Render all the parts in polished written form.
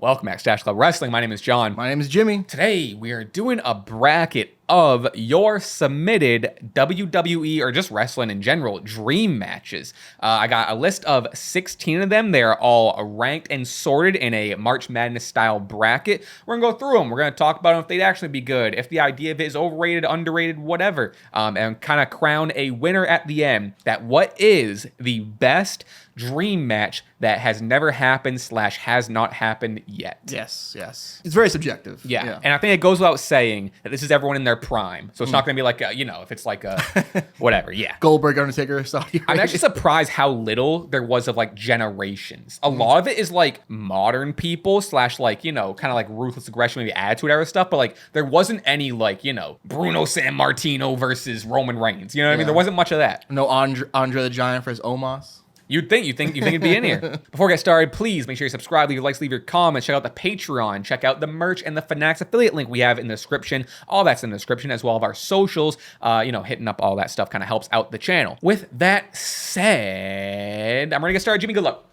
Welcome back, Stache Club Wrestling. My name is John. My name is Jimmy. Today, we are doing a bracket of your submitted WWE or just wrestling in general dream matches. I got a list of 16 of them. They're all ranked and sorted in a March Madness style bracket. We're going to go through them. We're going to talk about them if they'd actually be good, if the idea of it is overrated, underrated, whatever, and kind of crown a winner at the end. That what is the best dream match that has never happened / has not happened yet. Yes. It's very subjective. Yeah. And I think it goes without saying that this is everyone in their prime. So it's not going to be like, if it's like a whatever. Yeah. Goldberg, Undertaker, Saudi I'm actually surprised how little there was of like generations. A lot of it is like modern people / kind of like ruthless aggression, maybe attitude era stuff. But like there wasn't any like, Bruno Sammartino versus Roman Reigns. You know what I mean? There wasn't much of that. No Andre the Giant versus Omos. You'd think it'd be in here. Before we get started, please make sure you subscribe, leave your likes, leave your comments, check out the Patreon, check out the merch and the Fanatics affiliate link we have in the description. All that's in the description, as well as our socials. Hitting up all that stuff kind of helps out the channel. With that said, I'm ready to get started. Jimmy, good luck.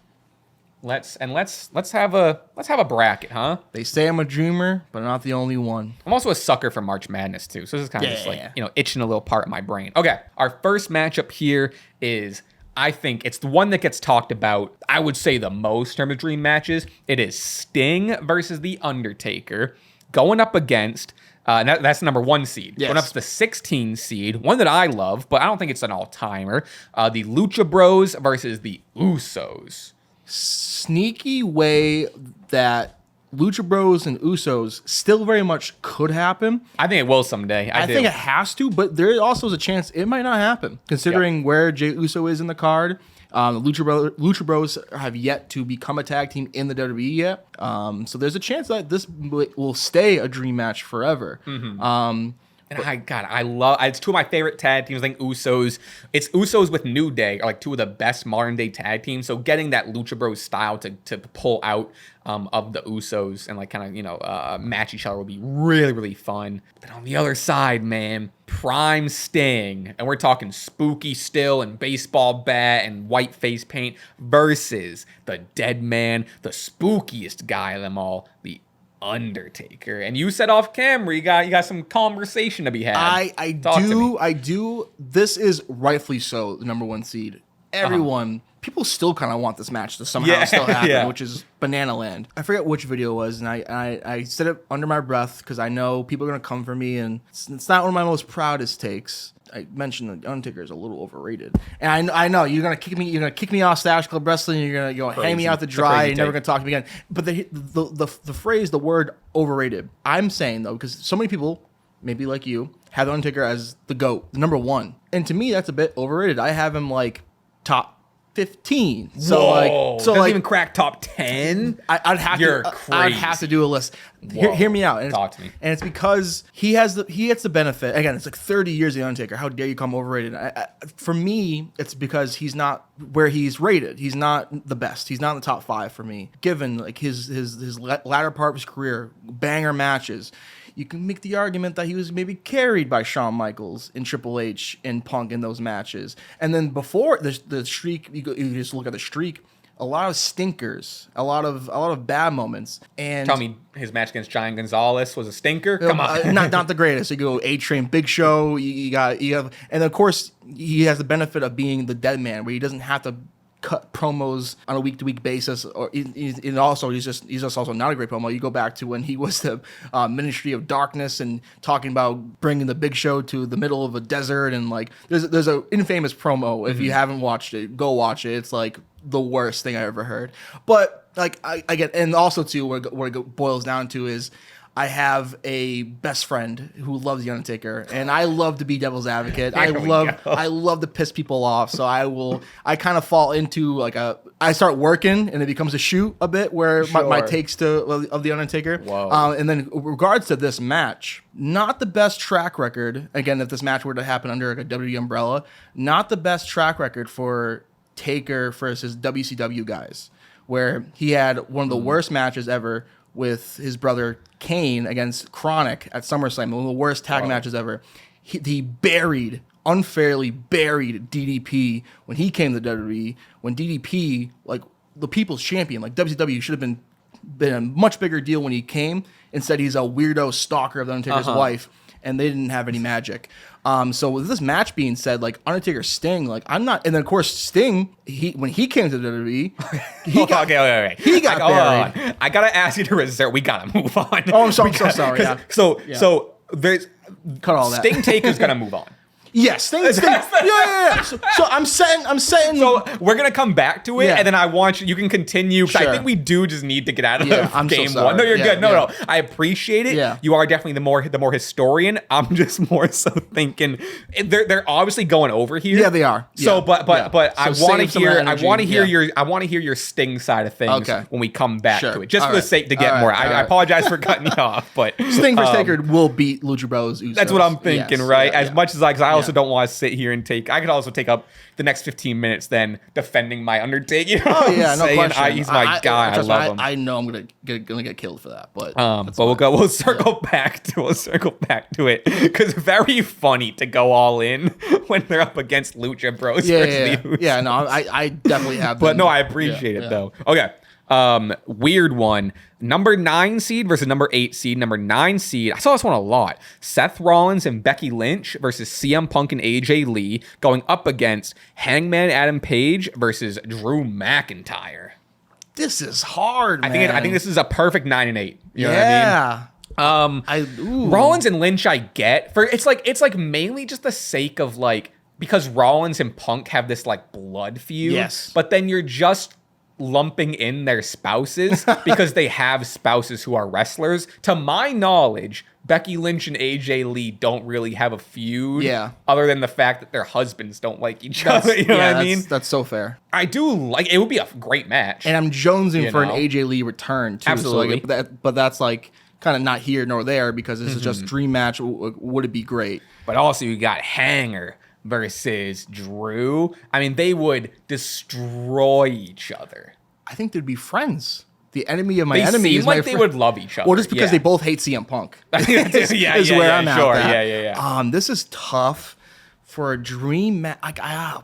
Let's have a bracket, huh? They say I'm a dreamer, but not the only one. I'm also a sucker for March Madness too, so this is kind of just like itching a little part of my brain. Okay, our first matchup here is, I think it's the one that gets talked about, I would say, the most in terms of dream matches. It is Sting versus The Undertaker going up against, that's the number 1 seed. Yes. Going up to the 16 seed, one that I love, but I don't think it's an all-timer. The Lucha Bros versus the Usos. Sneaky way that Lucha Bros and Usos still very much could happen. I think it will someday. I think it has to, but there also is a chance it might not happen, considering where Jey Uso is in the card. Lucha Bros have yet to become a tag team in the WWE yet. So there's a chance that this will stay a dream match forever. Mm-hmm. I love, it's 2 of my favorite tag teams. I think it's Usos with New Day are like 2 of the best modern day tag teams. So getting that Lucha Bros style to pull out of the Usos and like kind of, match each other will be really, really fun. But on the other side, man, prime Sting, and we're talking spooky still and baseball bat and white face paint versus the dead man, the spookiest guy of them all, the Undertaker. And you said off camera you got some conversation to be had. I do. This is rightfully so the number 1 seed. Everyone, people still kind of want this match to somehow still happen, which is banana land. I forget which video it was, and I said it under my breath because I know people are gonna come for me, and it's not one of my most proudest takes. I mentioned the Undertaker is a little overrated, and I know you're gonna kick me. You're gonna kick me off Stache Club Wrestling. You're gonna hang me out to dry. You're never gonna talk to me again. But the phrase, the word overrated. I'm saying though, because so many people, maybe like you, have the Undertaker as the GOAT, the number 1, and to me that's a bit overrated. I have him like top 15. So doesn't even crack top 10. I'd have to do a list. Hear me out. And talk to me. And it's because he gets the benefit. Again, it's like 30 years of The Undertaker. How dare you come overrated? For me, it's because he's not where he's rated. He's not the best. He's not in the top 5 for me. Given like his latter part of his career, banger matches. You can make the argument that he was maybe carried by Shawn Michaels and Triple H and Punk in those matches. And then before the streak, you just look at the streak, a lot of stinkers, a lot of bad moments. And tell me his match against Giant Gonzalez was a stinker? Come on. not the greatest. You go A-Train, Big Show, you have, and of course he has the benefit of being the dead man, where he doesn't have to cut promos on a week-to-week basis, or and also he's just also not a great promo. You go back to when he was the Ministry of Darkness and talking about bringing the Big Show to the middle of a desert, and like there's a infamous promo. If you haven't watched it, go watch it. It's like the worst thing I ever heard. But like I get, and also too what it boils down to is, I have a best friend who loves The Undertaker, and I love to be devil's advocate. I love to piss people off, so I kind of fall into I start working, and it becomes a shoot a bit where my takes of The Undertaker. Whoa. And then in regards to this match, not the best track record. Again, if this match were to happen under like a WWE umbrella, not the best track record for Taker versus WCW guys, where he had one of the worst matches ever with his brother Kane against Chronic at SummerSlam, one of the worst tag matches ever. He unfairly buried DDP when he came to WWE, when DDP, like the people's champion, like WCW should have been been a much bigger deal when he came. Instead, he's a weirdo stalker of the Undertaker's wife, and they didn't have any magic. So with this match being said, like Undertaker Sting, like I'm not, and then of course Sting, when he came to the WWE, he got buried. I gotta ask you to reserve. We gotta move on. Oh, I'm so sorry. Yeah. So there's cut all that. Sting Taker's gonna move on. Yes, Sting. Yeah. So I'm setting. So we're gonna come back to it, Yeah. and then I want you can continue. Sure. I think we do just need to get out of I'm so game sorry. one. No, you're Yeah, good. No. I appreciate it. Yeah. You are definitely the more historian. I'm just more so thinking they're obviously going over here. Yeah, they are. So, Yeah. but I So want to save some of hear. that I energy. want to hear Yeah. your Sting side of things Okay. when we come back Sure. to it, just All for the right. sake to get All more. right. All I right. apologize for cutting you off, but Sting vs. Taker will beat Lucha Bros. Usos. that's what I'm thinking, Yes. right? Yeah, As yeah. much as I also Yeah. don't want to sit here and I could also take up the next 15 minutes then defending my Undertaker. You know Oh what I'm yeah, no saying? question. He's my guy. I trust me, love him. I know I'm gonna get killed for that, but We'll circle back to it because very funny to go all in when they're up against Lucha Bros. Yeah. versus the Yeah, no, I definitely have. But been- no, I appreciate it though. Okay. Weird one. Number 9 seed versus number 8 seed. Number 9 seed. I saw this one a lot. Seth Rollins and Becky Lynch versus CM Punk and AJ Lee going up against Hangman Adam Page versus Drew McIntyre. This is hard, I man. think this is a perfect 9 and 8. You know what I mean? Ooh. Rollins and Lynch I get for it's like mainly just the sake of like because Rollins and Punk have this like blood feud. Yes. But then you're just lumping in their spouses because they have spouses who are wrestlers. To my knowledge, Becky Lynch and AJ Lee don't really have a feud. Yeah. Other than the fact that their husbands don't like each other. You know what I mean? That's so fair. I do like it would be a great match. And I'm jonesing You for know? an AJ Lee return too. Absolutely. So but that's like kind of not here nor there because this is just dream match. Would it be great? But also you got Hanger versus Drew. I mean, they would destroy each other. I think they'd be friends. The enemy of my They enemy seem is like my they friend. would love each other. Well, just because yeah. they both hate CM Punk. is where I'm at. Sure, with that. yeah. This is tough for a dream match. Like, I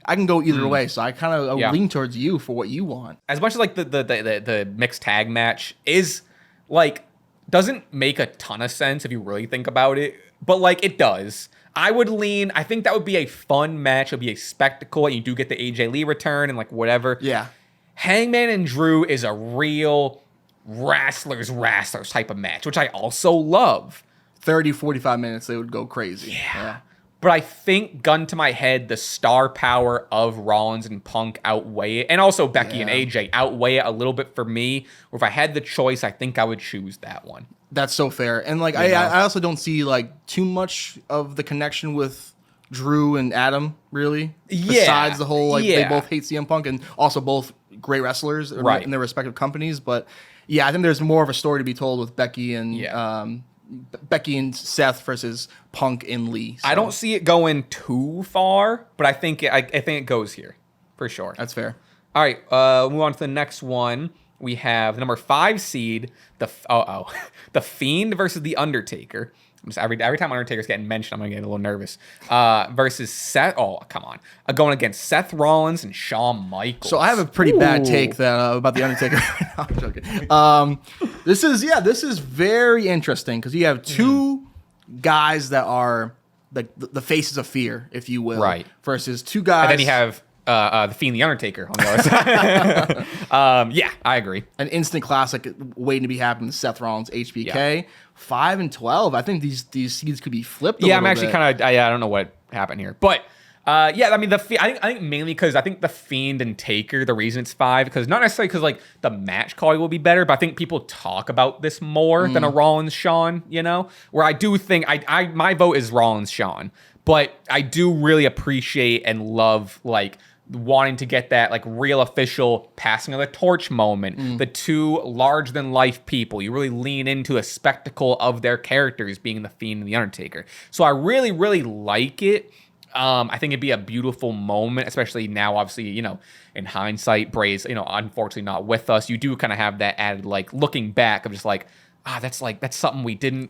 can go either way. So I kind of Yeah. lean towards you for what you want. As much as like the mixed tag match is like doesn't make a ton of sense if you really think about it, but like it does. I think that would be a fun match. It would be a spectacle. And you do get the AJ Lee return and like whatever. Yeah. Hangman and Drew is a real wrestlers type of match, which I also love. 30, 45 minutes, they would go crazy. Yeah. But I think, gun to my head, the star power of Rollins and Punk outweigh it. And also Becky and AJ outweigh it a little bit for me. Or if I had the choice, I think I would choose that one. That's so fair. And like, You know? I also don't see like too much of the connection with Drew and Adam, really. Yeah. Besides the whole, like, they Yeah. both hate CM Punk and also both great wrestlers Right. in their respective companies. But yeah, I think there's more of a story to be told with Becky and Becky and Seth versus Punk and Lee. So I don't see it going too far, but I think it goes here for sure. That's fair. All right, move on to the next one. We have the number 5 seed, the Fiend versus the Undertaker. Every time Undertaker's getting mentioned, I'm gonna get a little nervous. Versus Seth. Oh, come on, going against Seth Rollins and Shawn Michaels. So I have a pretty bad take that about the Undertaker. No, I'm joking. This is very interesting because you have two guys that are the faces of fear, if you will, Right. versus two guys. And then you have the Fiend, the Undertaker on the other side. Yeah, I agree. An instant classic waiting to be happening. Seth Rollins, HBK, 5 and 12. I think these seeds could be flipped. Yeah, I'm actually kind of. I don't know what happened here, but yeah, I mean I think mainly because I think the Fiend and Taker. The reason it's 5 because not necessarily because like the match quality will be better, but I think people talk about this more than a Rollins Shawn. You know, where I do think I my vote is Rollins Shawn, but I do really appreciate and love like wanting to get that like real official passing of the torch moment. The two larger than life people, you really lean into a spectacle of their characters being the Fiend and the Undertaker. So I really, really like it. I think it'd be a beautiful moment, especially now, obviously, you know, in hindsight, Bray's, you know, unfortunately not with us. You do kind of have that added, like, looking back of just like, that's something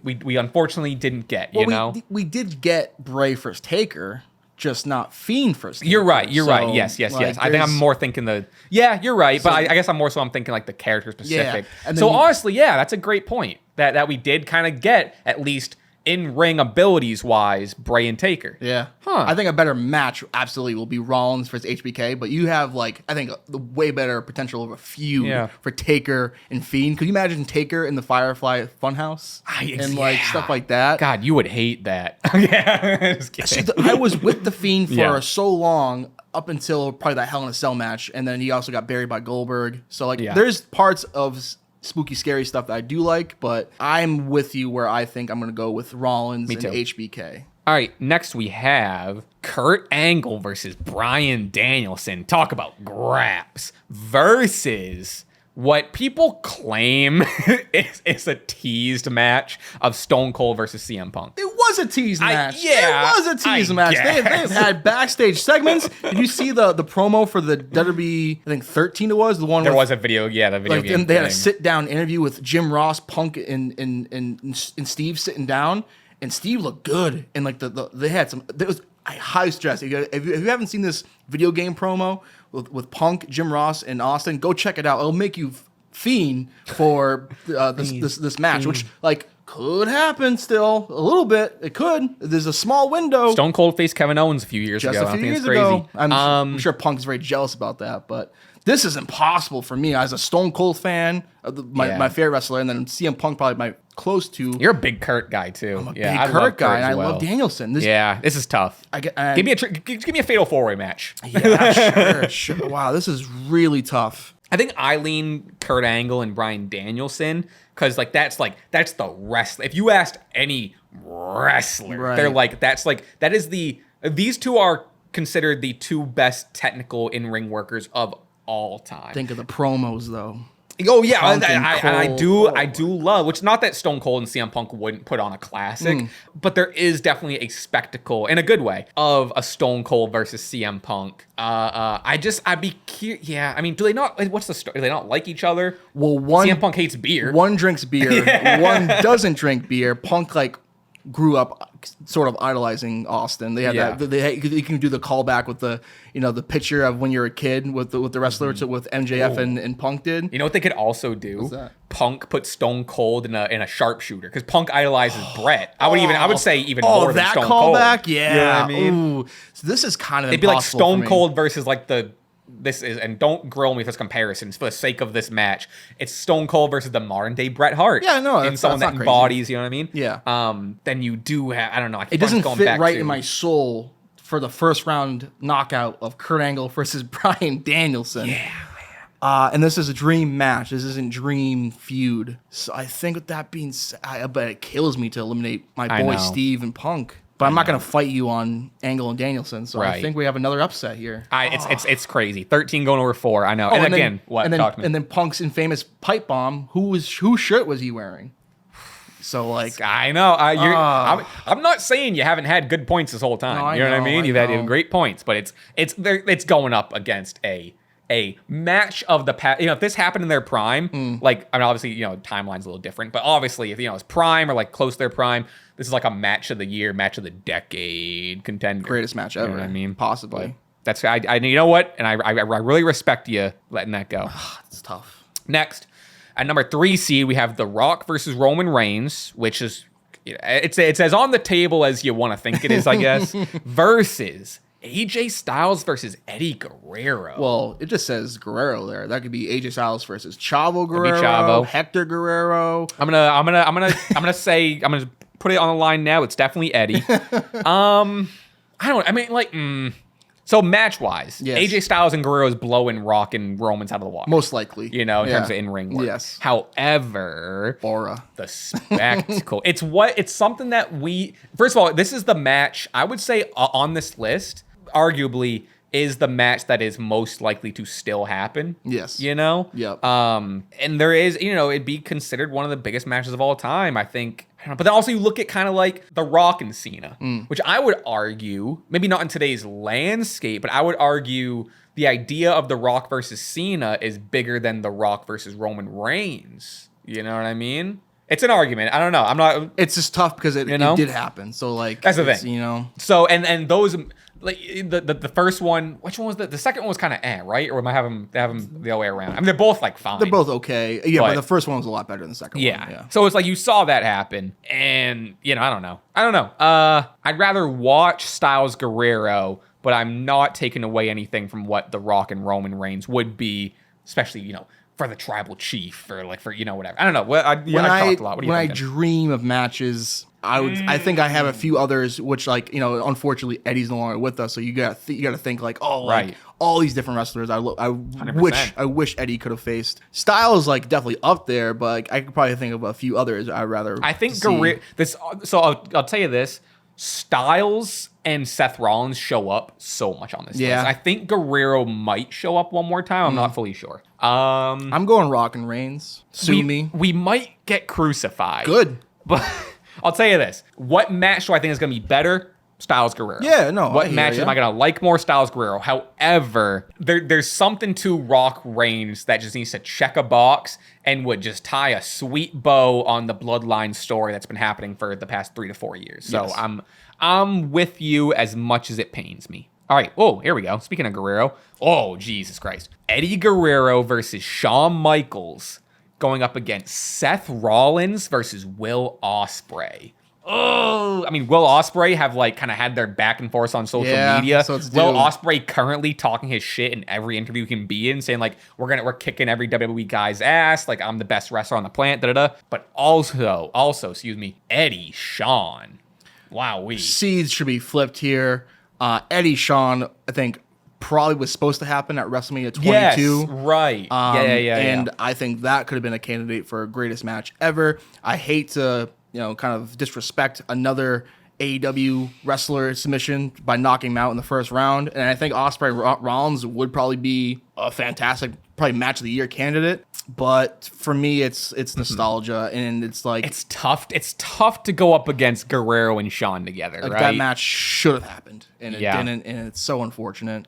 we unfortunately didn't get, you know? We did get Bray versus Taker just not Fiend versus Taker. You're right. You're right. So, Yes. like, I think I'm more thinking you're right. But I guess I'm thinking like the character specific. And So then honestly, yeah, that's a great point that we did kind of get at least in-ring abilities-wise, Bray and Taker. Yeah. Huh. I think a better match absolutely will be Rollins versus HBK, but you have, like, I think the way better potential of a feud for Taker and Fiend. Could you imagine Taker in the Firefly Funhouse? And, like, stuff like that? God, you would hate that. Yeah. Just kidding. I was with the Fiend for so long, up until probably that Hell in a Cell match, and then he also got buried by Goldberg. So, like, there's parts of spooky, scary stuff that I do like, but I'm with you where I think I'm going to go with Rollins and HBK. All right, next we have Kurt Angle versus Bryan Danielson. Talk about graps versus what people claim is a teased match of Stone Cold versus CM Punk. It was a teased match. It was a teased match. Guess. They've had backstage segments. Did you see the promo for the WWE, I think 13 it was? The one there was a video, the video game. And they had a sit-down interview with Jim Ross, Punk, and Steve sitting down. And Steve looked good. And like they had there was high stress. If you haven't seen this video game promo with Punk, Jim Ross, and Austin, go check it out. It'll make you fiend for this match, which like could happen still a little bit. It could. There's a small window. Stone Cold faced Kevin Owens a few years ago. I think it's crazy. I'm sure Punk's very jealous about that, but this is impossible for me as a Stone Cold fan, my favorite wrestler, and then CM Punk probably my close to. You're a big Kurt guy too. I'm a big Kurt guy, and I love Danielson. This is tough. Give me a fatal 4-way match. Yeah, sure. Wow, this is really tough. I think I lean Kurt Angle and Bryan Danielson because that's the wrestler. If you asked any wrestler, they're like these two are considered the two best technical in-ring workers of all time. Think of the promos though. Oh yeah, I do love, which not that Stone Cold and CM Punk wouldn't put on a classic, but there is definitely a spectacle in a good way of a Stone Cold versus CM Punk. I'd be curious. Yeah, I mean, do they not? What's the story? Do they not like each other? Well, CM Punk hates beer. One drinks beer. One doesn't drink beer. Punk grew up sort of idolizing Austin. They had you can do the callback with the picture of when you're a kid with the wrestler with MJF and Punk did. You know what they could also do? What's that? Punk put Stone Cold in a sharpshooter because Punk idolizes Brett. I would say even more than Stone Cold. Callback, yeah. You know what I mean? Ooh. So this is kind of it'd be like Stone Cold versus like and don't grill me with this comparison for the sake of this match. It's Stone Cold versus the modern day Bret Hart. Yeah, no, and someone that embodies, you know what I mean? Yeah. Then you do have, I don't know. It doesn't fit right in my soul for the first round knockout of Kurt Angle versus Bryan Danielson. Yeah, man. And this is a dream match. This isn't dream feud. So I think with that being said, I bet it kills me to eliminate my boy Steve and Punk. But I'm not going to fight you on Angle and Danielson, so I think we have another upset here. It's crazy. 13 going over 4. I know. Oh, and again, then, what? And then Punk's infamous pipe bomb. Whose shirt was he wearing? So I know. I'm not saying you haven't had good points this whole time. No, you know what I mean? You've had great points, but it's going up against a match of the past. If this happened in their prime, obviously, timeline's a little different, but obviously if it's prime or close to their prime, this is like a match of the year, match of the decade contender. Greatest match ever. You know what I mean? Possibly. But you know what? And I really respect you letting that go. It's tough. Next, at number 3 seed, we have The Rock versus Roman Reigns, which is it's as on the table as you want to think it is, I guess, versus AJ Styles versus Eddie Guerrero. Well, it just says Guerrero there. That could be AJ Styles versus Chavo Guerrero, Hector Guerrero. I'm gonna put it on the line now. It's definitely Eddie. So match-wise, AJ Styles and Guerrero's blowing Rock and Roman's out of the water. Most likely. In terms of in-ring work. Yes. However, Bora. The spectacle. It's something that first of all, this is the match, I would say on this list, arguably, is the match that is most likely to still happen. Yes. Yep. And there is, it'd be considered one of the biggest matches of all time, I think. But then also you look at kind of like The Rock and Cena, which I would argue, maybe not in today's landscape, but I would argue the idea of The Rock versus Cena is bigger than The Rock versus Roman Reigns. You know what I mean? It's an argument. I don't know. It's just tough because it did happen. So that's the thing. So, like the first one. Which one was the second one was kind of right? Or am I having the other way around? I mean, they're both like fine. They're both okay. Yeah, but the first one was a lot better than the second one. Yeah. So it's like you saw that happen, and I don't know. I'd rather watch Styles Guerrero, but I'm not taking away anything from what The Rock and Roman Reigns would be, especially for the tribal chief or like for whatever. I don't know. Well, I talked a lot. What do you think? When I dream of matches, I think I have a few others, which unfortunately Eddie's no longer with us, so you got to think like, like all these different wrestlers. I wish Eddie could have faced. Styles like definitely up there, but I could probably think of a few others. I think Guerrero. So I'll tell you this: Styles and Seth Rollins show up so much on this list. I think Guerrero might show up one more time. I'm not fully sure. I'm going Rock and Reigns. Sue me. We might get crucified. Good. But I'll tell you this. What match do I think is going to be better? Styles Guerrero. Yeah, no. What matches am I going to like more? Styles Guerrero. However, there's something to Rock Reigns that just needs to check a box and would just tie a sweet bow on the Bloodline story that's been happening for the past 3 to 4 years. So I'm with you as much as it pains me. All right. Oh, here we go. Speaking of Guerrero. Oh, Jesus Christ. Eddie Guerrero versus Shawn Michaels going up against Seth Rollins versus Will Ospreay. Oh, I mean, Will Ospreay have kind of had their back and forth on social media. So Will Ospreay currently talking his shit in every interview he can be in, saying we're kicking every WWE guy's ass, I'm the best wrestler on the planet, But also, Eddie Shawn. Wow, seeds should be flipped here. Eddie Shawn, I think, probably was supposed to happen at WrestleMania 22. Yes, right. And I think that could have been a candidate for greatest match ever. I hate to, kind of disrespect another AEW wrestler submission by knocking him out in the first round. And I think Ospreay Rollins would probably be a fantastic, probably match of the year candidate. But for me, it's nostalgia, and it's it's tough. It's tough to go up against Guerrero and Shawn together. Right? That match should have happened, and it didn't, and it's so unfortunate.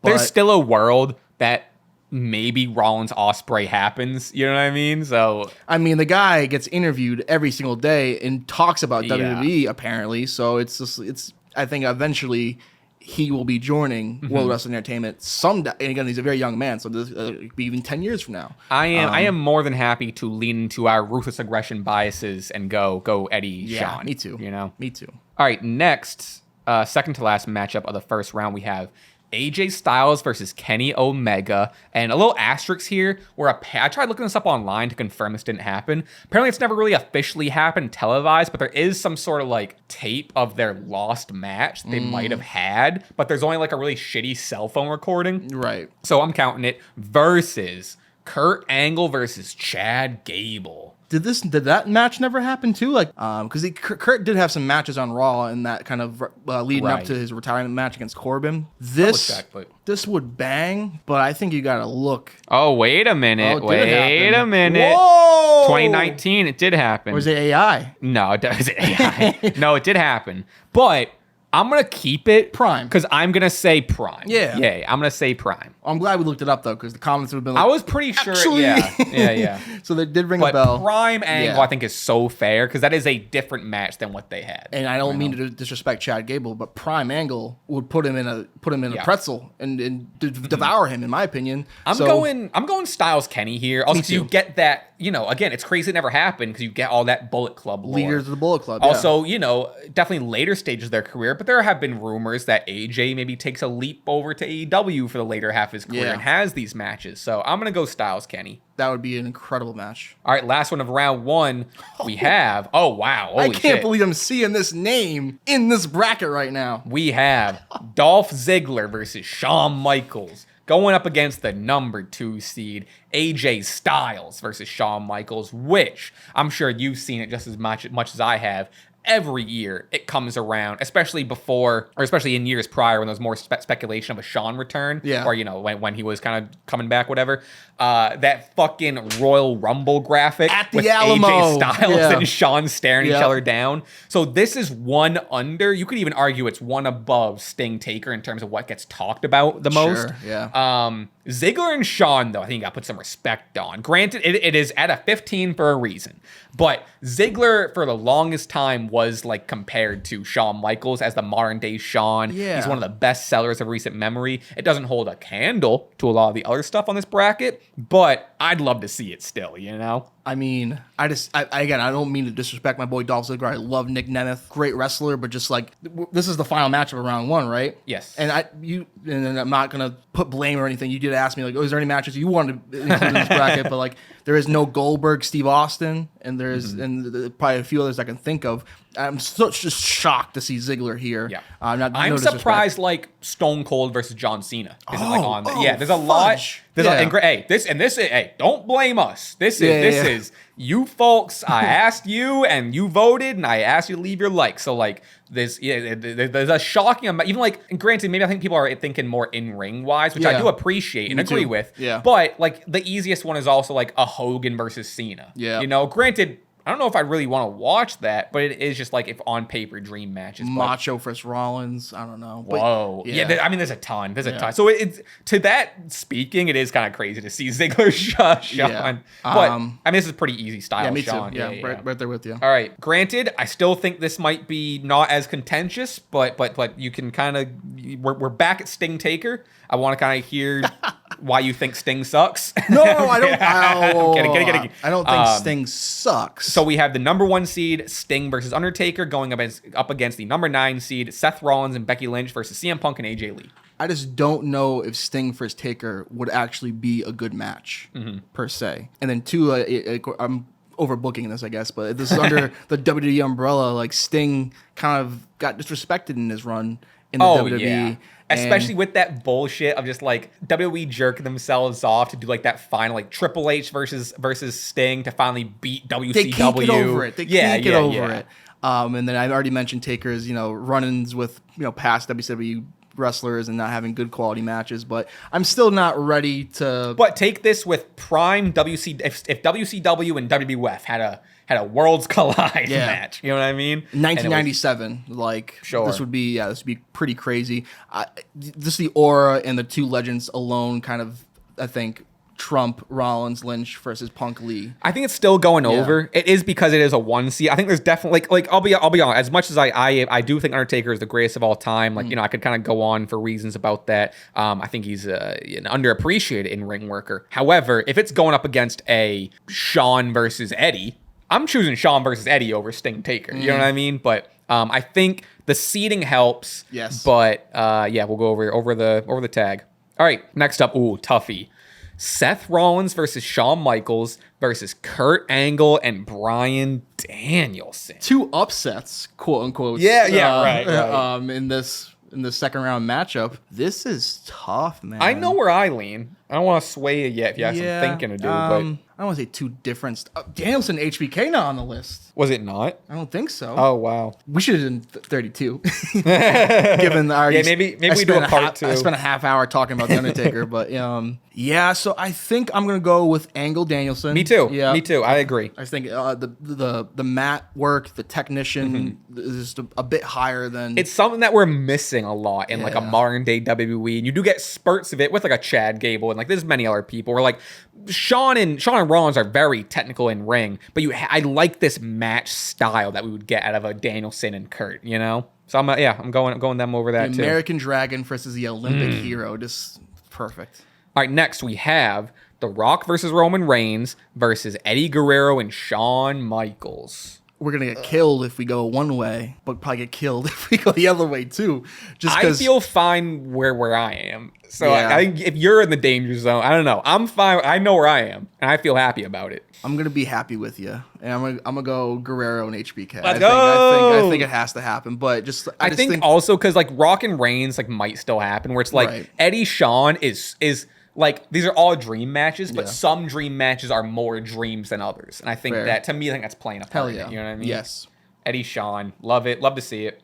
There's still a world that maybe Rollins Ospreay happens. You know what I mean? So the guy gets interviewed every single day and talks about WWE apparently. So I think eventually he will be joining World Wrestling Entertainment someday. And again, he's a very young man, so this could be even 10 years from now. I am more than happy to lean into our ruthless aggression biases and go Eddie Shawn. Me too. Me too. All right, next, second to last matchup of the first round, we have AJ Styles versus Kenny Omega, and a little asterisk here where I tried looking this up online to confirm this didn't happen. Apparently it's never really officially happened televised, but there is some sort of tape of their lost match they might have had, but there's only a really shitty cell phone recording. Right. So I'm counting it versus Kurt Angle versus Chad Gable. Did that match never happen too? Because Kurt did have some matches on Raw in that kind of leading up to his retirement match against Corbin. This would bang, but I think you gotta look. Oh, wait a minute! Wait a minute! Whoa! 2019, it did happen. Or is it AI? No, is it AI? No, it did happen, but I'm going to keep it Prime because I'm going to say Prime. Yeah. I'm going to say Prime. I'm glad we looked it up, though, because the comments would have been I was pretty sure. Actually. Yeah. So they did ring a bell. Prime Angle, I think, is so fair because that is a different match than what they had. And I don't mean to disrespect Chad Gable, but Prime Angle would put him in a pretzel and devour him, in my opinion. I'm going Styles Kenny here. Also, you get that. Again, it's crazy it never happened because you get all that Bullet Club lore. Leaders of the Bullet Club. Also, definitely later stages of their career, but there have been rumors that AJ maybe takes a leap over to AEW for the later half of his career and has these matches. So I'm going to go Styles Kenny. That would be an incredible match. All right, last one of round one, we have... Oh, wow. Holy shit. I can't believe I'm seeing this name in this bracket right now. We have Dolph Ziggler versus Shawn Michaels. Going up against the number 2 seed, AJ Styles versus Shawn Michaels, which I'm sure you've seen it just as much as I have. Every year it comes around, especially in years prior when there was more speculation of a Shawn return, or when he was kind of coming back, whatever. That fucking Royal Rumble graphic at the with Alamo. AJ Styles and Shawn staring each other down. So this is one under. You could even argue it's one above Sting Taker in terms of what gets talked about the most. Ziggler and Shawn, though, I think you got to put some respect on. Granted, it is at a 15 for a reason. But Ziggler, for the longest time, was like compared to Shawn Michaels as the modern day Shawn. Yeah. He's one of the best sellers of recent memory. It doesn't hold a candle to a lot of the other stuff on this bracket, but I'd love to see it still, you know? I mean, again, I don't mean to disrespect my boy Dolph Ziggler. I love Nick Nemeth, great wrestler, but just like this is the final match of round 1, right? Yes. And I'm not gonna put blame or anything. You did ask me like, oh, is there any matches you wanted to include in this bracket? But like, there is no Goldberg, Steve Austin, and there's probably a few others I can think of. I'm just shocked to see Ziggler here. Yeah, I'm surprised like Stone Cold versus John Cena isn't like on there. Yeah, there's a fudge. lot. Hey, don't blame us. This is you folks. I asked you and you voted, and I asked you to leave your like. So like there's a shocking amount. Even like, and granted, maybe I think people are thinking more in ring wise, which I do appreciate and agree with. Yeah, but like the easiest one is also like a Hogan versus Cena. Yeah, you know, granted. I don't know if I really want to watch that, but it is just like if on paper dream matches. Macho versus Rollins, I don't know. Whoa. Yeah, I mean, there's a ton. So it's to that speaking, it is kind of crazy to see Ziggler Shawn. Yeah. But I mean, this is pretty easy style. Yeah, me Shawn. too. Yeah, right there with you. All right. Granted, I still think this might be not as contentious, but you can kind of we're back at Sting Taker. I want to kind of hear why you think Sting sucks. No, I don't. Kidding. I don't think Sting sucks. So we have the number 1 seed Sting versus Undertaker going up against the number 9 seed Seth Rollins and Becky Lynch versus CM Punk and AJ Lee. I just don't know if Sting versus Taker would actually be a good match per se. And then 2, I'm overbooking this, I guess, but this is under the WWE umbrella. Like Sting kind of got disrespected in his run in the WWE. Yeah. Especially with that bullshit of just like WWE jerking themselves off to do like that final like Triple H versus Sting to finally beat WCW. They can't get over it. They can't get over it. And then I already mentioned Taker's, run-ins with, past WCW wrestlers and not having good quality matches, but I'm still not ready to. But take this with prime WC. If WCW and WWF had a Worlds Collide match, you know what I mean? 1997, this would be pretty crazy. Just the aura and the 2 legends alone, kind of, I think, trump Rollins, Lynch versus Punk, Lee. I think it's still going over. It is because it is a 1 seed. I think there's definitely like I'll be honest. As much as I do think Undertaker is the greatest of all time, I could kind of go on for reasons about that. I think he's an underappreciated in-ring worker. However, if it's going up against a Shawn versus Eddie, I'm choosing Shawn versus Eddie over Sting Taker. You know what I mean? But I think the seeding helps. Yes. But we'll go over the tag. All right. Next up, toughie. Seth Rollins versus Shawn Michaels versus Kurt Angle and Bryan Danielson. 2 upsets, quote unquote. Right. In the second round matchup, this is tough, man. I know where I lean. I don't want to sway you yet if you have some thinking to do. But I don't want to say 2 different. Danielson HBK not on the list. Was it not? I don't think so. Oh wow. We should have done 32. Given our maybe we do a part 2. I spent a half hour talking about the Undertaker, but so I think I'm gonna go with Angle Danielson. Me too. Yeah, me too. I agree. I think the mat work, the technician is just a bit higher than. It's something that we're missing a lot in like a modern day WWE, and you do get spurts of it with like a Chad Gable and like there's many other people where like Shawn and Rollins are very technical in ring, but I like this match style that we would get out of a Danielson and Kurt, So I'm going them over that too. American Dragon versus the Olympic Hero, just perfect. All right, next we have The Rock versus Roman Reigns versus Eddie Guerrero and Shawn Michaels. We're going to get killed if we go one way, but probably get killed if we go the other way too. I feel fine where I am. So if you're in the danger zone, I don't know. I'm fine. I know where I am, and I feel happy about it. I'm going to be happy with you, and I'm gonna go Guerrero and HBK. Let's go! I think it has to happen, but I think also because like Rock and Reigns like might still happen, where it's like Eddie Shawn is like these are all dream matches, but some dream matches are more dreams than others. And I think that, to me, I think that's playing a part in it. You know what I mean? Yes. Eddie Shawn. Love it. Love to see it.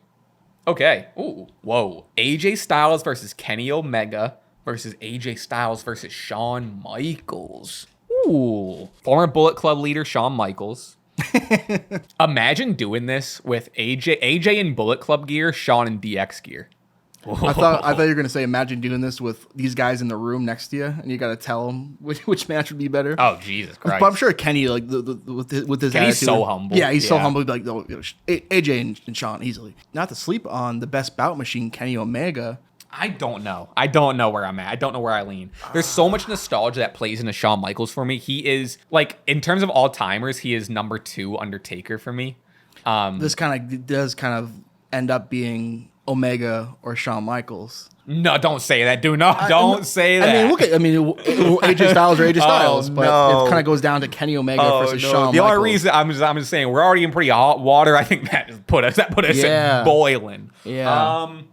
Okay. Ooh. Whoa. AJ Styles versus Kenny Omega versus AJ Styles versus Shawn Michaels. Ooh. Former Bullet Club leader Shawn Michaels. Imagine doing this with AJ in Bullet Club gear, Shawn in DX gear. I thought you were gonna say, imagine doing this with these guys in the room next to you, and you gotta tell them which match would be better. Oh, Jesus Christ! But I'm sure Kenny, like with his Kenny's attitude, so humble. Yeah, he's so humble. He'd be like, no, AJ and Sean easily. Not to sleep on the best bout machine, Kenny Omega. I don't know. I don't know where I'm at. I don't know where I lean. There's so much nostalgia that plays into Shawn Michaels for me. He is, like, in terms of all timers, he is number 2 Undertaker for me. This does end up being Omega or Shawn Michaels. No, don't say that. Don't say that. AJ Styles or AJ Styles, but it kind of goes down to Kenny Omega versus Shawn Michaels. The only reason I'm just saying we're already in pretty hot water. I think that put us at boiling. Yeah.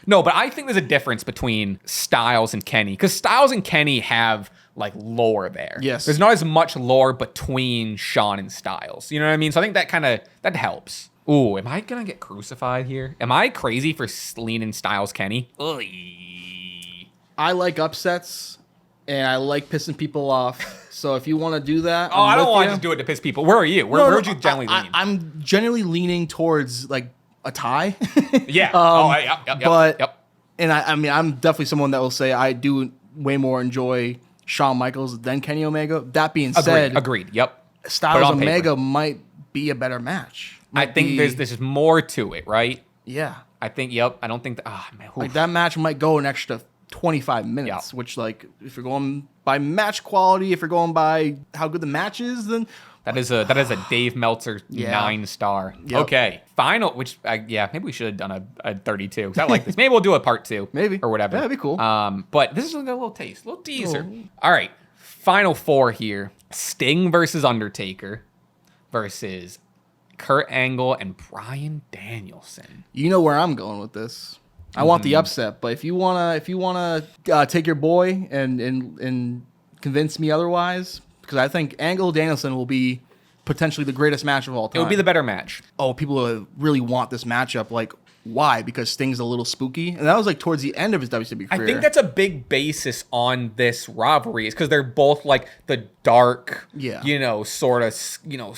No, but I think there's a difference between Styles and Kenny, because Styles and Kenny have like lore there. Yes. There's not as much lore between Shawn and Styles. You know what I mean? So I think that helps. Ooh, am I gonna get crucified here? Am I crazy for leaning Styles Kenny? I like upsets, and I like pissing people off. So if you want to do that, I don't want to just do it to piss people. Where are you? Where would you generally lean? I'm generally leaning towards like a tie. Yeah. Yep. And I'm definitely someone that will say I do way more enjoy Shawn Michaels than Kenny Omega. That being said, agreed. Yep. Styles Omega might be a better match. I think there's more to it, right? Yeah. I think. Yep. I don't think that. Like that match might go an extra 25 minutes, which, like, if you're going by match quality, if you're going by how good the match is, then that is a Dave Meltzer 9-star. Yep. Okay, final. Which maybe we should have done a 32. 'Cause I like this. Maybe we'll do a part 2, maybe or whatever. Yeah, that'd be cool. But this is a little taste, a little teaser. All right, final 4 here: Sting versus Undertaker versus Kurt Angle and Bryan Danielson. You know where I'm going with this. I want the upset, but if you wanna take your boy and convince me otherwise, because I think Angle Danielson will be potentially the greatest match of all time. It would be the better match. Oh, people really want this matchup. Like, why? Because Sting's a little spooky, and that was like towards the end of his WWE career. I think that's a big basis on this rivalry, is because they're both like the dark, sort of,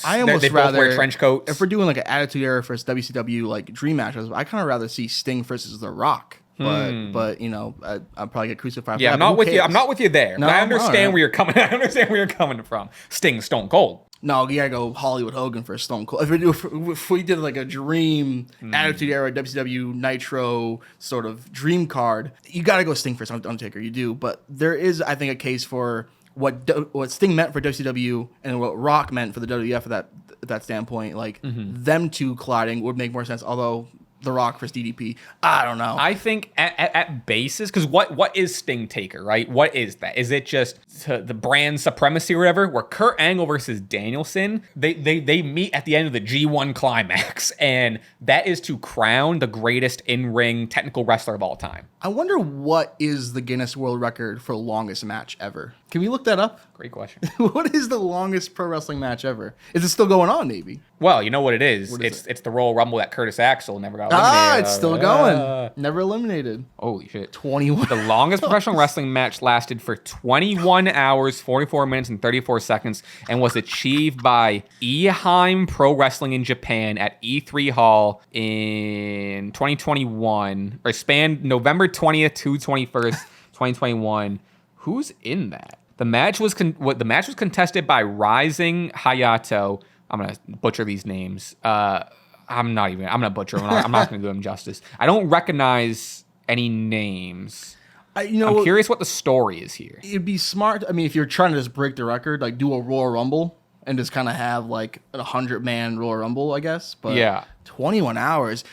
I almost they both wear trench coats. If we're doing like an Attitude Era versus WCW like dream matches, I kind of rather see Sting versus The Rock. But I'll probably get crucified. Yeah, I'm not with you. I'm not with you there. No, but I understand where you're coming. I understand where you're coming from. Sting, Stone Cold. No, you gotta go Hollywood Hogan for Stone Cold. If we did like a dream Attitude Era WCW Nitro sort of dream card, you gotta go Sting for Undertaker. You do, but there is, I think, a case for what Sting meant for WCW and what Rock meant for the WWF at that standpoint. Like them two colliding would make more sense. Although The Rock versus DDP, I don't know. I think at basis, because what is Sting Taker, right? What is that? Is it just the brand supremacy or whatever? Where Kurt Angle versus Danielson, they meet at the end of the G1 climax, and that is to crown the greatest in-ring technical wrestler of all time. I wonder what is the Guinness World Record for longest match ever. Can we look that up? Great question. What is the longest pro wrestling match ever? Is it still going on, maybe? Well, you know what it is. It's the Royal Rumble that Curtis Axel never got eliminated. It's still going. Never eliminated. Holy shit. 21. The longest professional wrestling match lasted for 21 hours, 44 minutes, and 34 seconds, and was achieved by Eheim Pro Wrestling in Japan at E3 Hall in 2021, or spanned November 20th to 21st, 2021. Who's in that? The match was contested by Rising Hayato. I'm gonna butcher these names. I'm gonna butcher them. I'm not gonna do them justice. I don't recognize any names. I'm curious what the story is here. It'd be smart. I mean, if you're trying to just break the record, like do a Royal Rumble and just kind of have like a 100-man Royal Rumble, I guess. But yeah, 21 hours.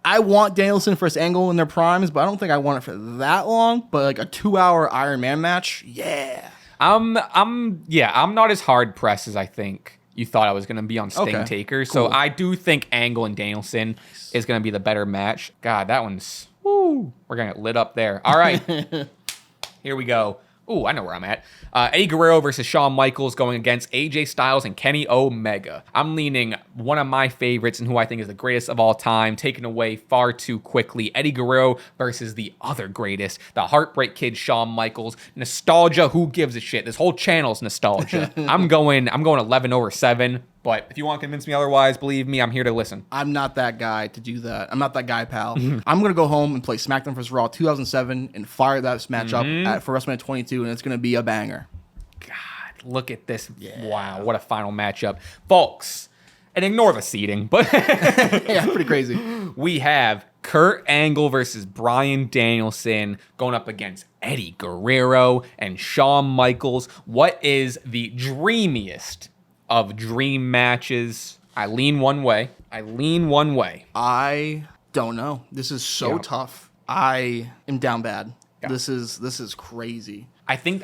I want Danielson versus Angle in their primes, but I don't think I want it for that long. But like a 2-hour Iron Man match, yeah. I'm not as hard pressed as I think you thought I was going to be on Sting Taker. Cool. So I do think Angle and Danielson is going to be the better match. God, that one's we're going to get lit up there. All right, here we go. Ooh, I know where I'm at. Eddie Guerrero versus Shawn Michaels going against AJ Styles and Kenny Omega. I'm leaning one of my favorites and who I think is the greatest of all time, taken away far too quickly. Eddie Guerrero versus the other greatest, the Heartbreak Kid Shawn Michaels. Nostalgia, who gives a shit? This whole channel's nostalgia. I'm going 11/7. But if you want to convince me otherwise, believe me, I'm here to listen. I'm not that guy to do that. I'm not that guy, pal. I'm gonna go home and play SmackDown vs. Raw 2007 and fire that match up for WrestleMania 22, and it's gonna be a banger. God, look at this. Yeah. Wow, what a final matchup. Folks, and ignore the seeding, but Yeah, pretty crazy. we have Kurt Angle versus Bryan Danielson going up against Eddie Guerrero and Shawn Michaels. What is the dreamiest of dream matches? I lean one way. I don't know. This is so tough. I am down bad. Yeah. This is crazy. I think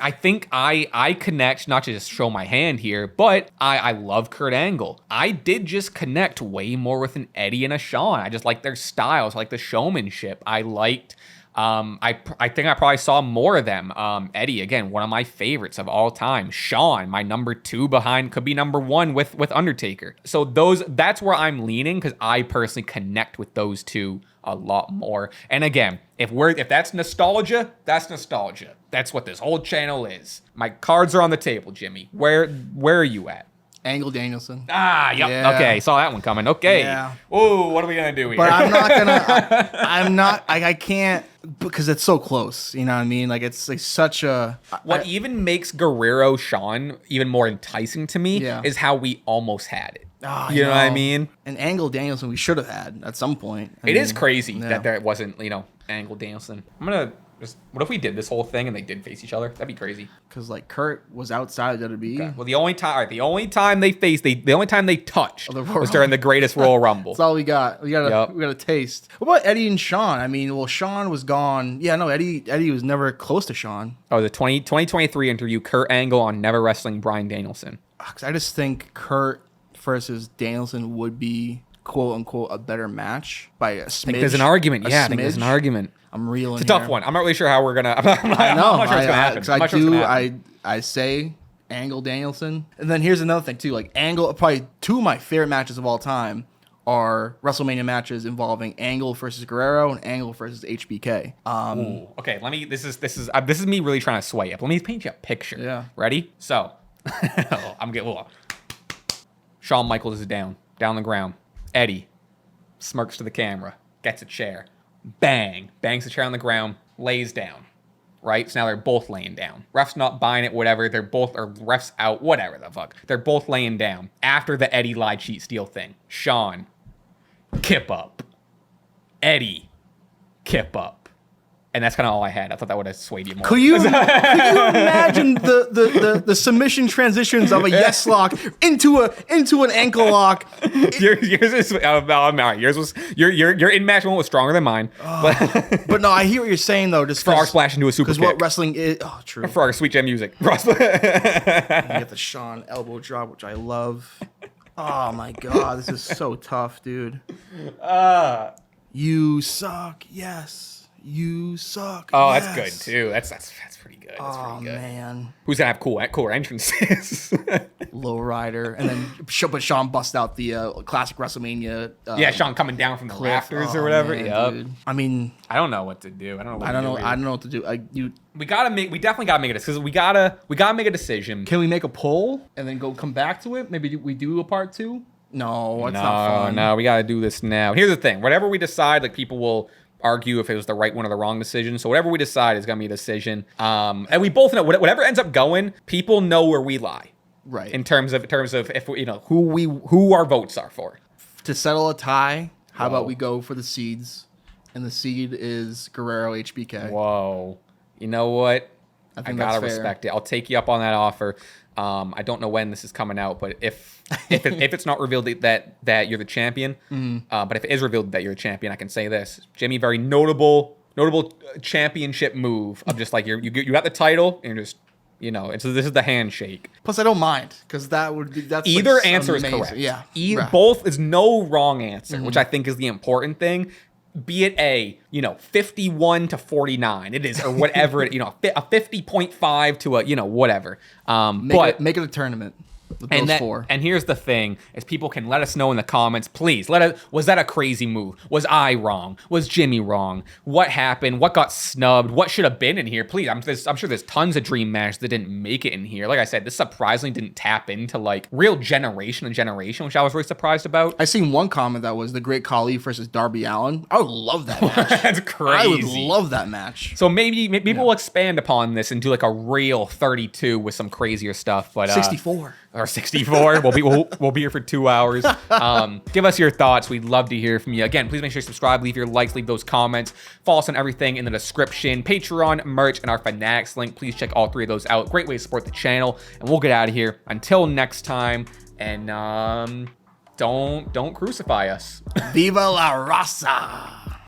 I connect, not to just show my hand here, but I love Kurt Angle. I did just connect way more with an Eddie and a Shawn. I just like their styles, I like the showmanship. I liked, I think I probably saw more of them. Eddie, again, one of my favorites of all time. Shawn, my number 2 behind, could be number 1 with Undertaker. So that's where I'm leaning, because I personally connect with those two a lot more. And again, if that's nostalgia, that's nostalgia. That's what this whole channel is. My cards are on the table, Jimmy. Where are you at? Angle Danielson. Ah, yep. Yeah. Okay, saw that one coming. Okay. Yeah. Ooh, what are we gonna do here? But I'm not gonna. I can't, because it's so close. You know what I mean? Like, it's like such a. What even makes Guerrero Shawn even more enticing to me is how we almost had it. Oh, you know what I mean? And Angle Danielson we should have had at some point. It is crazy that there wasn't, Angle Danielson. I'm gonna just. What if we did this whole thing and they did face each other? That'd be crazy. Because like Kurt was outside of WWE. Okay. Well, the only time they touched was during the Greatest Royal Rumble. That's all we got. We got a taste. What about Eddie and Shawn? I mean, well, Shawn was gone. Yeah, no, Eddie was never close to Shawn. Oh, the 2023 interview, Kurt Angle on Never Wrestling Bryan Danielson. Because I just think Kurt versus Danielson would be, quote unquote, a better match by a smidge. I think there's an argument. I think there's an argument. I'm reeling. It's a tough one. I'm not really sure how we're gonna. I'm not sure it's gonna happen. I say Angle Danielson, and then here's another thing too. Like Angle, probably 2 of my favorite matches of all time are WrestleMania matches involving Angle versus Guerrero and Angle versus HBK. Ooh, okay, let me. This is me really trying to sway up. Let me paint you a picture. Yeah. Ready? So, I'm getting. Shawn Michaels is down the ground. Eddie smirks to the camera, gets a chair, bang, bangs the chair on the ground, lays down. Right? So now they're both laying down. Ref's not buying it, whatever. They're both, or ref's out, whatever the fuck. They're both laying down. After the Eddie lie, cheat, steal thing. Shawn, kip up. Eddie, kip up. And that's kind of all I had. I thought that would have swayed you more. Could you imagine the submission transitions of a yes lock into an ankle lock? Yours is yours was your in match one was stronger than mine. But no, I hear what you're saying though. Just frog splash into a super kick. Because what wrestling is, true. Frog sweet jam music. You get the Shawn elbow drop, which I love. Oh my god, this is so tough, dude. You suck. Yes. You suck. Oh, yes. That's good too. That's pretty good. That's pretty good. Man, who's gonna have cooler entrances? Lowrider, and then but Shawn bust out the classic WrestleMania. Shawn coming down from the rafters or whatever. Dude. I mean, I don't know what to do. I don't know what to do. We definitely gotta make it because we gotta make a decision. Can we make a poll and then come back to it? Maybe we do a part 2. No, it's not fun. No, we gotta do this now. Here's the thing: whatever we decide, like people will argue if it was the right one or the wrong decision. So whatever we decide is gonna be a decision. And we both know whatever ends up going, people know where we lie. Right. In terms of if who our votes are for. To settle a tie, how about we go for the seeds? And the seed is Guerrero HBK. Whoa. You know what? I gotta respect it. I'll take you up on that offer. I don't know when this is coming out, but if it's not revealed that you're the champion, but if it is revealed that you're a champion, I can say this, Jimmy, very notable championship move of just like you got the title and you're just and so this is the handshake. Plus, I don't mind because that's either answer is correct. Yeah, both is no wrong answer, which I think is the important thing. Be it a 51 to 49, it is, or whatever a 50.5 to a whatever. Make it a tournament. with those four. And here's the thing: is people can let us know in the comments, please. Was that a crazy move? Was I wrong? Was Jimmy wrong? What happened? What got snubbed? What should have been in here? Please, I'm sure there's tons of dream matches that didn't make it in here. Like I said, this surprisingly didn't tap into like real generation, which I was really surprised about. I seen one comment that was the Great Khali versus Darby Allin. I would love that match. That's crazy. I would love that match. So maybe we'll expand upon this and do like a real 32 with some crazier stuff. But 64. Or 64. We'll be here for 2 hours. Give us your thoughts. We'd love to hear from you. Again, please make sure you subscribe, leave your likes, leave those comments. Follow us on everything in the description. Patreon, merch, and our Fanatics link. Please check all three of those out. Great way to support the channel. And we'll get out of here. Until next time. And don't crucify us. Viva la raza.